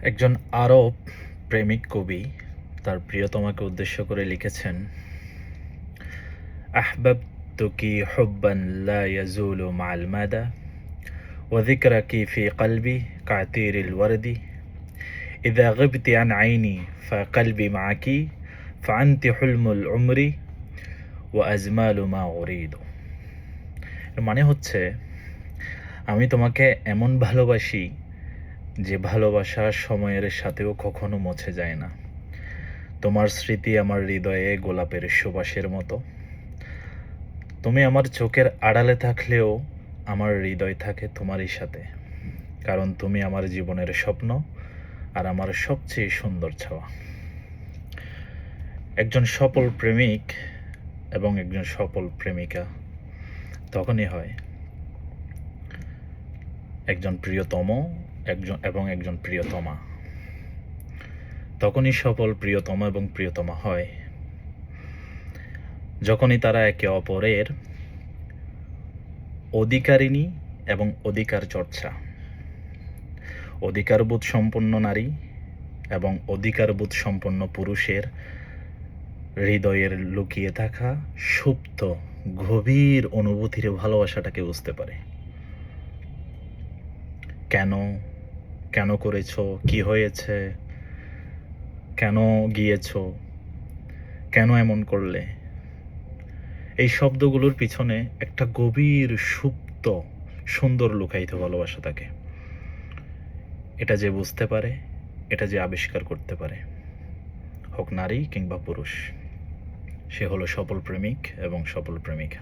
একজন আরব প্রেমিক কবি তার প্রিয়তমাকে উদ্দেশ্য করে লিখেছেন, আহবাবতুকি হুব্বান লা ইয়াজুলু মা'আল মাদা ওয়া যিকরাকি ফি কলবি কা'তিরিল ওয়ারদি ইযা গিবতি আন আইনি ফাকলবি মা'াকি ফাআনতি হুলমুল উমরি ওয়া আজমালু মা উরিদু। এর মানে হচ্ছে, আমি তোমাকে এমন ভালোবাসি যে ভালোবাসা সময়ের সাথেও কখনো মুছে যায় না। তোমার স্মৃতি আমার হৃদয়ে গোলাপের সুবাসের মতো। তুমি আমার চোখের আড়ালে থাকলেও আমার হৃদয় থাকে তোমারই সাথে, কারণ তুমি আমার জীবনের স্বপ্ন আর আমার সবচেয়ে সুন্দর ছাওয়া। একজন সফল প্রেমিক এবং একজন সফল প্রেমিকা তখনই হয়, একজন প্রিয়তম একজন প্রিয়তমা তখনই সফল প্রিয়তম এবং প্রিয়তমা হয় যখনই তারা একে অপরের অধিকারিণী এবং অধিকার চর্চা, অধিকারবোধ সম্পন্ন নারী এবং অধিকারবোধ সম্পন্ন পুরুষের হৃদয়ের লুকিয়ে থাকা সুপ্ত গভীর অনুভূতির ভালোবাসাটাকে বুঝতে পারে। কেন কেন করেছো, কি হয়েছে, কেন গিয়েছো, কেন এমন করলে, এই শব্দগুলোর পিছনে একটা গভীর সুপ্ত সুন্দর লুকায়িত ভালোবাসা থাকে। এটা যে বুঝতে পারে, এটা যে আবিষ্কার করতে পারে, হোক নারী কিংবা পুরুষ, সে হলো সফল প্রেমিক এবং সফল প্রেমিকা।